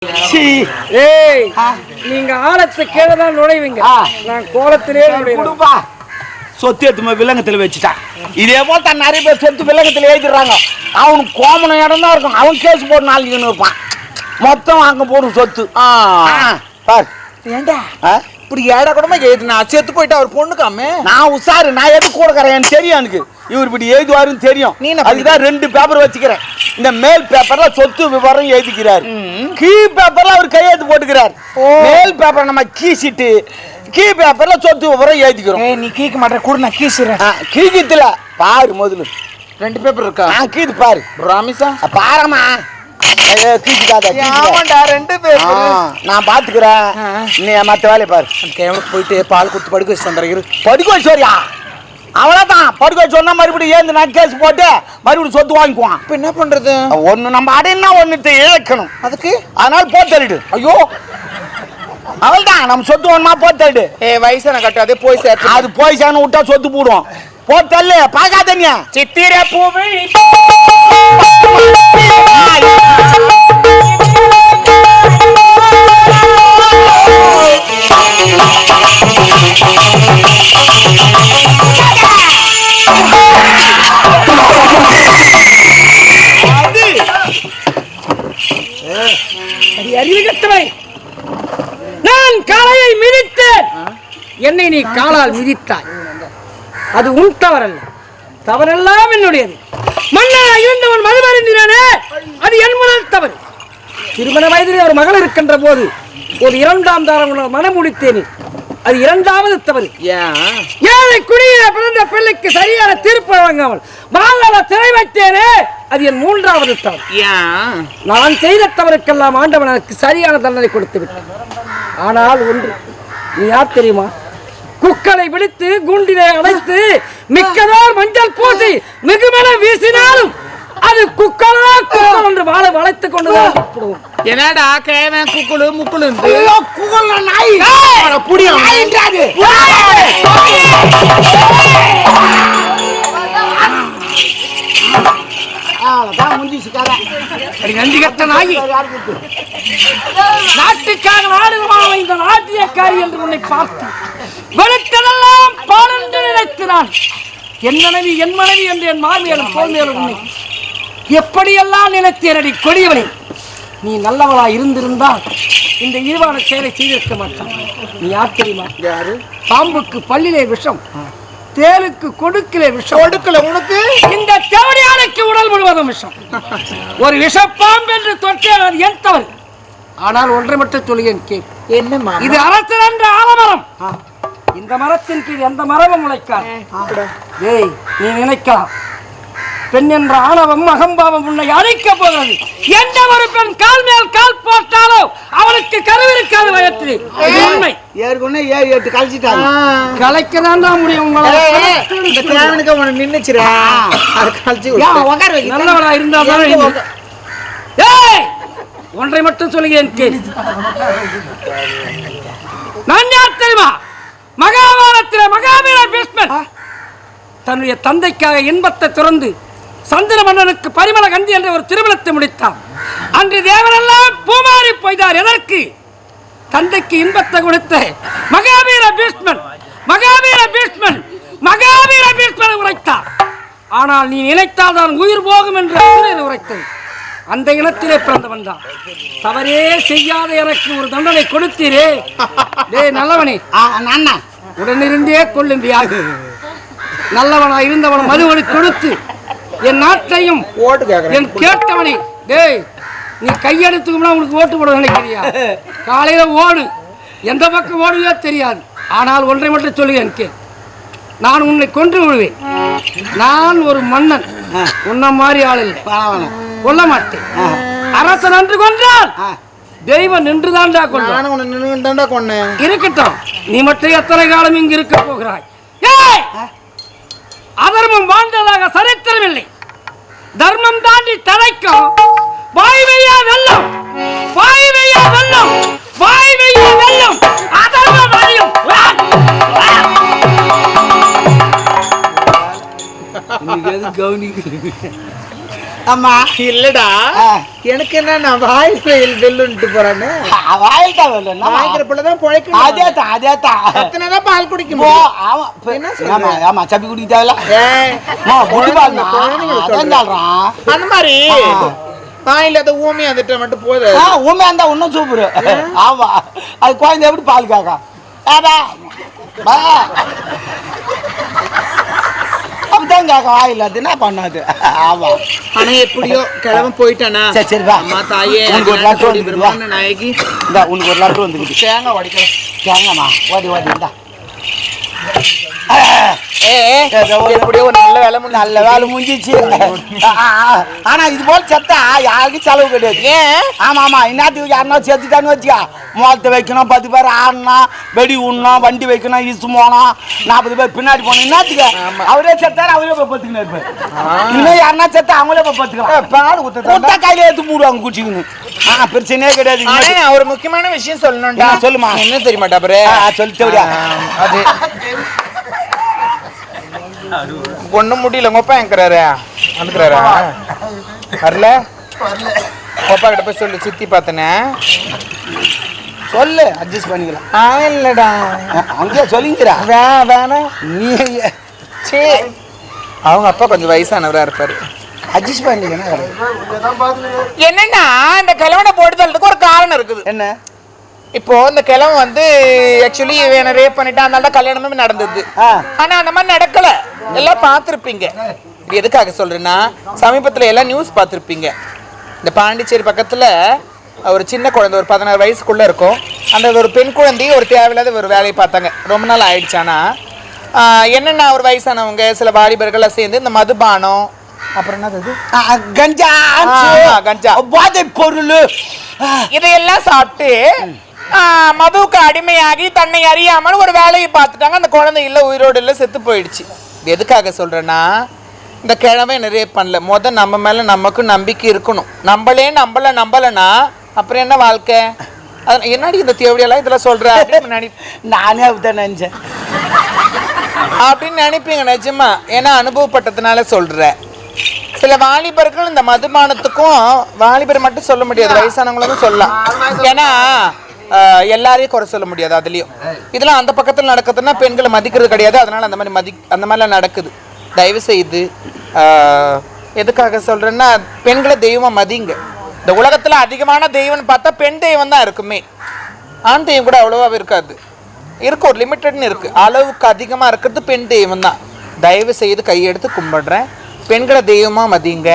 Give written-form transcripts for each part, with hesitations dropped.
ஏய், நீங்க ஆழத்தை கீழதான் நுழைவீங்க. நான் கோலத்திலே நுழைவா. சொத்து எடுத்து விலங்கத்தில் வச்சுட்டான். இதே போல தான் நிறைய பேர் சொத்து விலங்கத்தில் எழுதிடுறாங்க. அவனுக்கு கோமணம் இடம் தான் இருக்கும். அவன் கேஸ் போட்டு நாளைக்கு இருப்பான். மொத்தம் அங்க போடும் சொத்து. பார் ஏண்டா இப்படி ஏடா கூடமா எழுதுனா செத்து போயிட்டு அவர் பொண்ணுக்காமே. நான் உசாரு, நான் எது கூடக்கிறேன் எனக்கு தெரியும். எனக்கு இவர் இப்படி எழுதுவாருன்னு தெரியும். அதுதான் 2 பேப்பர் வச்சுக்கிறேன். இந்த மேல் பேப்பர்ல சொத்து விவரம் எழுதிக்கிறார், கீ பேப்பர்ல அவர் கையெழுத்து போட்டுக்கிறார். மேல் பேப்பர் நம்ம கீசிட்டு கீ பேப்பர்ல சொத்து விவரம் எழுதிக்கிறோம். நீ கீக்க மாட்டேன் கூட நான் கீசுறேன். கீக்கத்துல பாரு முதல்ல 2 பேப்பர் இருக்கா? கீது பாரு ராமிசா பாரமா. நான் பாத்துக்கிறேன், நீ மத்த வேலையை பாரு. போயிட்டு பால் கொடுத்து படுக்க வச்சு தந்துடுற. படுக்க வச்சோரியா? அவ்வளவுதான். படுக்க வச்சு சொன்னா மறுபடியும் ஏந்து நான் கேஸ் போட்டு மறுபடியும் சொத்து வாங்கிக்குவான். இப்ப என்ன பண்றது? ஒண்ணு நம்ம அடையினா ஒண்ணு இழக்கணும். அதுக்கு அதனால போத்தலிடு. ஐயோ அவள்தான் நம்ம சொத்து ஒண்ணுமா போத்தலிடு. வயசான கட்டாதே போய் சேர்த்து. அது போய் சேன விட்டா சொத்து போடுவோம். போத்தல்லு பாக்காதீங்க. சித்திர பூவே அறிவுகட்டவை, நான் காளையை மிதித்தேன், என்னை நீ காலால் மிதித்தாய். அது உன் தவறல்ல, தவறெல்லாம் என்னுடையது. மன்னனா இருந்தவன் மதுமருந்தினானே, அது என் முதல் தவறு. திருமண வயதிலே ஒரு மகள் இருக்கின்ற போது ஒரு 2ஆம் தாரம் மனம் முடித்தேனே, அது 2வது தவறு. ஏழை குடியில பிறந்த பிள்ளைக்கு சரியான தீர்ப்பு வழங்காமல் பாதாள சிறை வைத்தேனே, அது என் 3வது தவறு. நான் செய்த தவறுக்கெல்லாம் ஆண்டவன் எனக்கு சரியான தண்டனை கொடுத்து விட்டான். ஆனால் ஒன்று, நீ யார் தெரியுமா? குக்களை விழித்து குண்டிலே அடைத்து மிக்கதோர் மஞ்சள் பூசி மிகுமன வீசினாலும் அது குக்களா குக்கள் என்று வாழ வளைத்துக் கொண்டுதான். என்னடா கேவன் குக்குளு முக்குளு நாய் நாட்டுக்காக நாடுகளான இந்த நாட்டியக்காரி என்று உன்னை பார்த்து வெளுத்ததெல்லாம் பாடென்று நினைக்கிறான். என் மனைவி என் மனைவி என்று என் மாமியாரும் போல்மையாரும் உன்னை எப்படியெல்லாம் நினைத்தேனடி கொடியவளே. நீ நல்லவளா இருந்திருந்தால் இந்த இழிவான செயலை செய்திருக்க மாட்டான். நீ யார் தெரியுமா? யாரு? பாம்புக்கு பல்லிலே விஷம், தேலுக்கு கொடுக்கிலே விஷம், கொடுக்கல உனக்கு இந்த தேவடியானுக்கு உடல் முழுவதும் விஷம். ஒரு விஷப்பாம்பு என்று தொட்டேன், அது என் தவறு. ஆனால் ஒன்றை மட்டும் சொல்லுகிறேன் கேள். என்னம்மா? இது அரசர் என்ற ஆலமரம். இந்த மரத்தின் கீழ் எந்த மரமும் முளைக்காது. ஏய், நீ நினைக்கலாம் பெண் என்ற ஆணவம் அகம்பாவம் உன்னை அழிக்க போகிறது. எந்த ஒரு பெண் கால் மேல் கால் போட்டாலோ அவனுக்கு கருவிருக்காது வயத்தில். உண்மை. ஏற்கனவே 7-8 கழிச்சிட்டாங்க. கலைக்கதான் தான் முடியும். உங்களை நின்னுச்சுரா நல்லவளா இருந்தால் ஒன்றை மட்டும் சொல்லுகிறேன் கேள். நான் யார் தெரியுமா? மகாபாரத்திலே மகாவீர பீஷ்மன் தன்னுடைய தந்தைக்காக இன்பத்தை துறந்து சந்திர மன்னனுக்கு பரிமள கந்தி என்ற ஒரு திருமணத்தை முடித்தார். அன்று தேவரெல்லாம் பூமாறி போய்தார். எதற்கு? தந்தைக்கு இன்பத்தை கொடுத்த மகாவீர பீஷ்மன் மகாவீர பீஷ்மன் மகாவீர பீஷ்மனை உரைத்தார். ஆனால் நீ நினைத்தால் தான் உயிர் போகும் என்று அசுரன் உரைத்தது. அந்த இனத்திலே பிறந்தவன் தான். தவறே செய்யாத எனக்கு ஒரு தண்டனை கொடுத்தீரே. டேய் நல்லவனே, உடனிருந்தே கொள்ளும்பியாக. நல்லவனா இருந்தவன் மதுவனை கொடுத்து என் நாட்டையும் என் கேட்டவனை. டேய், நீ கையெடுத்துக்கும்னா உனக்கு ஓட்டு போட நினைக்கிறியா? காலையில ஓடு, எந்த பக்கம் ஓடுவோ தெரியாது. ஆனால் ஒன்றை மட்டும் சொல்லுவேன் கே, நான் உன்னை கொன்று விடுவேன். நான் ஒரு மன்னன், உன்ன மாதிரி ஆள் இல்லை, கொல்ல மாட்டேன். அரசன் அன்று கொன்றால் தெய்வம் நின்றுதான்டா கொண்டேன். இருக்கட்டும், நீ மட்டும் எத்தனை காலம் இங்கு இருக்க போகிறாய்? அதர்மம் வாழ்ந்ததாக சரித்திரம் இல்லை. தர்மம் தாண்டி தடைக்கும் வாய்மையா வெல்லம், வாய்மையா வெல்லம், வாய்மையா வெல்லம், அதர்மம் அழியும். அம்மா இல்லடா எனக்கு என்ன நான் வாயில் வெல்லுன்ட்டு போறானே வாயில் தான் வெல்ல வாய்க்கிற பிள்ளைதான் பிழைக்கணும். அதேதான் அத்தனைதான் பால் குடிக்க ஓ முடியும். ஆமா என்ன சொல்ற? ஆமா சப்பி குடிக்க தேவையில்ல ஏய், புடி பால்மா குழந்தைங்களை அதான் சொல்றேன். சொல்றான் அந்த மாதிரி வாயில அதை ஊமி வந்துட்ட மட்டும் போதும். உண்மை இருந்தா இன்னும் சூப்பரு ஆமா அது குழந்தை எப்படி பால் காக்கா அப்படிதான் காக்கா வாயில் அது என்ன பண்ணாது ஆமா ஆனா எப்படியோ கிழவன் போயிட்டானா சரி சரி வா அம்மா தாயே உனக்கு ஒரு லட்டு வந்துக்குது வா நாயகி இந்தா உனக்கு ஒரு லட்டு வந்துக்குது தேங்காய் உடைக்க தேங்கம்மா ஓடி ஓடி இந்தா எப்படியோ ஒரு நல்ல வேலை நல்ல வேலை முடிஞ்சிச்சு ஆனா இது போல செத்தா யாருக்கும் செலவு கிடையாது ஏன் ஆமா ஆமா இன்னத்துக்கு யாருன்னா செத்துட்டான்னு வச்சுக்கா முகத்தை வைக்கணும் 10 பேர் ஆடணும் வெடி உண்ணணும் வண்டி வைக்கணும் இசு போனோம் 40 பேர் பின்னாடி போனோம் இன்னத்துக்கு அவரே செத்தாரு அவரே போய் பத்துக்கின்னு இருப்பாரு இன்னும் யாருன்னா செத்தா அவங்களே போய் பத்துக்கலாம் பால் கொடுத்தா கையில எடுத்து மூடுவாங்க குச்சிக்கணும் பிரச்சனையே கிடையாது ஆனா நான் ஒரு முக்கியமான விஷயம் சொல்லணும்டா சொல்லுமா என்ன தெரியுமா டாபரே சொல்லி தேவையா அது ஒண்ணும் முடியல உங்கப்பா எங்கிறாரு வந்துக்கிறாரா வரல அப்பா கிட்ட போய் சொல்லு சுத்தி பார்த்தனே சொல்லு அட்ஜஸ்ட் பண்ணிக்கலாம் இல்லடா அங்கே சொல்லிங்கிறா வேணா நீ சே அவங்க அப்பா கொஞ்சம் வயசானவரா இருப்பாரு அட்ஜஸ்ட் பண்ணிக்கணும் என்னன்னா இந்த கிழவனை போட்டு தள்ளதுக்கு ஒரு காரணம் இருக்குது என்ன இப்போ இந்த கிழவன் வந்து ஆக்சுவலி இவனை ரேப் பண்ணிட்டான் அதனால தான் கல்யாணமே நடந்தது ஆனா அந்த மாதிரி நடக்கல எல்லாம் பார்த்துருப்பீங்க இது எதுக்காக சொல்றேன்னா சமீபத்துல எல்லாம் நியூஸ் பார்த்துருப்பீங்க இந்த பாண்டிச்சேரி பக்கத்துல ஒரு சின்ன குழந்தை ஒரு 16 வயசுக்குள்ள இருக்கும் அந்த ஒரு பெண் குழந்தையை ஒரு தேவையில்லாத ஒரு வேலையை பார்த்தாங்க ரொம்ப நாள் ஆயிடுச்சானா என்னென்ன ஒரு வயசானவங்க சில வாலிபர்கள்லாம் சேர்ந்து இந்த மதுபானம் அப்புறம் என்னது கஞ்சா கஞ்சா போதை பொருள் இதையெல்லாம் சாப்பிட்டு மதுவுக்கு அடிமையாகி தன்னை அறியாமல் ஒரு வேலையை பார்த்துட்டாங்க அந்த குழந்தை இல்லை உயிரோடு இல்லை செத்து போயிடுச்சு இது எதுக்காக சொல்றேன்னா இந்த கிழமை நிறைய பண்ணல நம்ம மேல நமக்கு நம்பிக்கை இருக்கணும் நம்பலன்னா அப்புறம் என்ன வாழ்க்கை என்னடி இந்த தேவையெல்லாம் இதெல்லாம் சொல்ற நானே அப்படிதான் நினைச்சேன் அப்படின்னு நினைப்பீங்க நிஜமா ஏன்னா அனுபவப்பட்டதுனால சொல்றேன் சில வாலிபர்கள் இந்த மதுபானத்துக்கும் வாலிபர் மட்டும் சொல்ல முடியாது வயசானவங்களும் சொல்லலாம் ஏன்னா எல்லாரையும் குறை சொல்ல முடியாது அதுலயும் இதெல்லாம் அந்த பக்கத்தில் நடக்குதுன்னா பெண்களை மதிக்கிறது கிடையாது அதனால அந்த மாதிரிலாம் நடக்குது தயவு செய்து எதுக்காக சொல்றேன்னா பெண்களை தெய்வமா மதிங்க இந்த உலகத்துல அதிகமான தெய்வம்னு பார்த்தா பெண் தெய்வம் தான் இருக்குமே ஆண் தெய்வம் கூட அவ்வளவா இருக்காது இருக்கு ஒரு லிமிட்டட்னு இருக்கு அளவுக்கு அதிகமா இருக்கிறது பெண் தெய்வம் தான் தயவு செய்து கையெடுத்து கும்பிடுறேன் பெண்களை தெய்வமா மதிங்க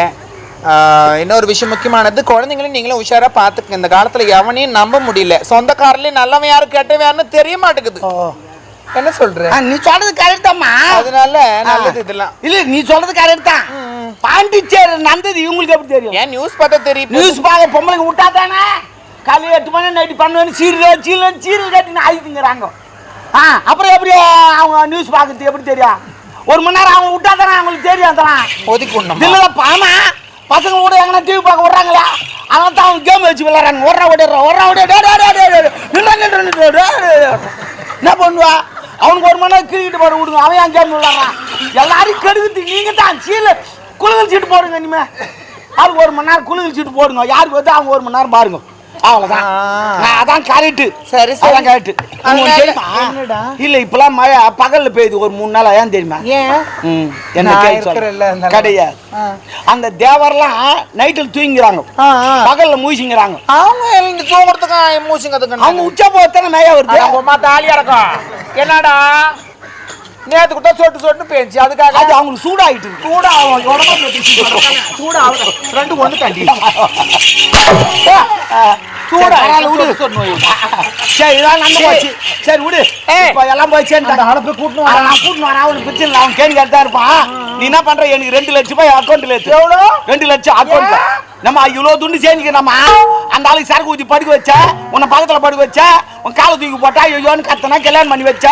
இன்னொரு விஷயம் முக்கியமானது குழந்தைங்களையும் நீங்களும் உஷாரா பார்த்துக்க இந்த காலத்துல எவனையும் நம்ப முடியல சொந்தக்காரர்லயே நல்லவன் யாரு கெட்டவன் யாருன்னு தெரிய மாட்டேங்குது என்ன சொல்ற நீ சொல்றது கரெக்ட் தான்மா அதனால நல்லது இதெல்லாம் இல்ல நீ சொல்றது கரெக்ட் தான் பாண்டிச்சேரி நடந்தது இவங்களுக்கு எப்படி தெரியும் ஏன் நியூஸ் பார்த்தா தெரியும் நியூஸ் பார்க்க பொம்பளைங்க விட்டா தானே காலையில் 8 மணி நைட்டு 12 சீரியல் கட்டின்னு ஆயிட்டுங்கிறாங்க அப்புறம் எப்படி அவங்க நியூஸ் பார்க்கறது எப்படி தெரியும் 1 மணி நேரம் அவங்க விட்டா தானே அவங்களுக்கு தெரியும் அதெல்லாம் ஒதுக்கி விடணும் இல்லைப்பா ஆமா பசங்க கூட எங்கன்னா டிவி பார்க்க விட்றாங்களா அதனால தான் அவங்க கேம் வச்சு விளையாடுறாங்க என்ன பண்ணுவா அவனுக்கு 1 மணி நேரம் கிரிக்கெட் போட விடுங்க அவன் ஏன் கேம் விளையாடுறான் எல்லாரும் கெடுக்குது நீங்க தான் குழுவில் சீட்டு போடுங்க இனிமே அவருக்கு 1 மணி நேரம் குழுவில் சீட்டு போடுங்க யாருக்கு வந்து அவங்க 1 மணி நேரம் பாருங்க அவ்வளவுதான் அதான் கரெக்ட் சரி அதான் கரெக்ட் இல்ல இப்பெல்லாம் மழை பகல்ல பெய்யுது ஒரு 3 நாள் ஏன் தெரியுமா என்ன கிடையாது அந்த தேவரெல்லாம் நைட்டில் தூங்கிறாங்க பகல்ல மூசிங்கிறாங்க அவங்க தூங்குறதுக்கு மூசிங்கிறதுக்கு அவங்க உச்சா போத்தானே மேய வருது அவங்க தாலியா இருக்கும் என்னடா நேத்து கூட சொட்டு பேஞ்சு அதுக்காக அது அவங்களுக்கு சூடாயிட்டு சூடாகும் ரெண்டு ஒண்ணு தண்டி சரி இதான் நம்ம போச்சு சரி விடு இப்போ எல்லாம் போய் சேர்ந்து கூட்டணும் வரேன் அவனுக்கு பிரச்சனை இல்லை அவன் கேள்வி தான் இருப்பான் நீ என்ன பண்ற எனக்கு 2 லட்சம் ரூபாய் அக்கௌண்ட்ல ஏத்து எவ்வளோ 2 லட்சம் அக்கௌண்ட்ல நம்ம இவ்வளோ துண்டு சேர்ந்துக்க நம்ம அந்த ஆளுக்கு சரக்கு ஊற்றி படுக்க வச்ச உன்னை பக்கத்தில் படுக்க வச்ச உன் காலை தூக்கி போட்டா ஐயோன்னு கத்தனா கல்யாணம் பண்ணி வச்ச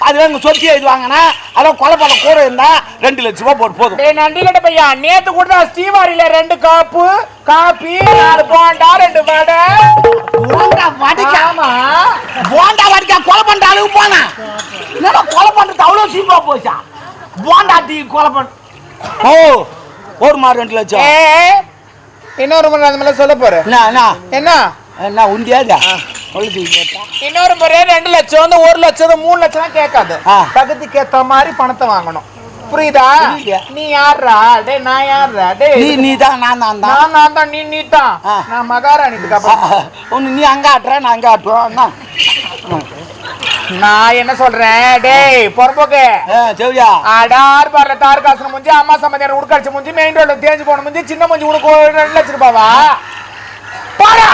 அதுவே உங்க சொத்தி எழுதி வாங்கினா அதான் கொலை பண்ண கூட இருந்தா 2 லட்சம் ரூபாய் போட்டு போதும் நன்றி கட்ட பையா நேத்து கூட ஸ்ரீவாரியில 2 காப்பு காப்பி 4 போண்டா 2 வடை போண்டா வடிக்கா போண்டா வடிக்கா கொலை பண்ற அளவுக்கு போனா என்னடா கொலை பண்றது அவ்வளோ சீப்பா போச்சா போண்டா டீ கொலை பண்ண ஓ ஒரு மாதிரி 2 லட்சம் இன்னொரு முறை அந்த மாதிரி சொல்ல போற என்ன உண்டியாதா இன்னொரு முறை 2 லட்சம் வந்து 1 லட்சம் 3 லட்சம் கேட்காது. தகுதிக்கு ஏத்த மாதிரி பணத்தை வாங்கணும். புரியுதா? நீ யாரா? டேய் நான் யாரா? டேய் நீ தான் நான் தான் நீ தான். நான் மகாராணிக்கு அப்புறம் நீ அங்க ஆட்ற நான் அங்க ஆட்டுறோம். நான் என்ன சொல்றேன்? டேய் பொறம்போக்கு செவியா அடார் பார்ல தார் காசு முடிஞ்சு அம்மா சம்பந்தியான உடுக்கடிச்சு முடிஞ்சு மெயின் ரோட்ல தேஞ்சு போன முடிஞ்சு சின்ன முடிஞ்சு உனக்கு 2 லட்சம் ரூபாவா? பாடா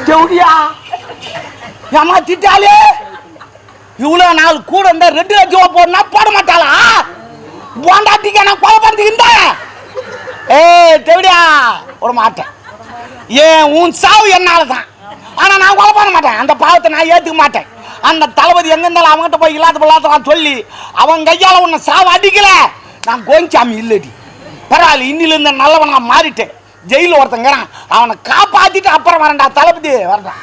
செவியா ஏமா திட்டாலே இவ்வளவு நாள் கூட இந்த 2 லட்சம் ரூபா போடனா போட மாட்டாளா? போண்டாட்டிக்கு நான் கொலை பண்ணிக்கிட்டா தேவடியா விட மாட்டேன். ஏன் உன் சாவு என்னால தான். ஆனா நான் கொலை பண்ண மாட்டேன். அந்த பாவத்தை நான் ஏத்துக்க மாட்டேன். அந்த தளபதி எங்க இருந்தாலும் அவங்ககிட்ட போய் இல்லாத சொல்லி அவன் கையால உன்னை சாவு அடிக்கல. நான் கோயிச்சாமி இல்லடி பரவாயில்ல. இன்னில இருந்த நல்லவன் நான் மாறிட்டேன். ஜெயில ஒருத்தங்கிறான் அவனை காப்பாத்திட்டு அப்புறம் வரேன்டா தளபதி வரேன்.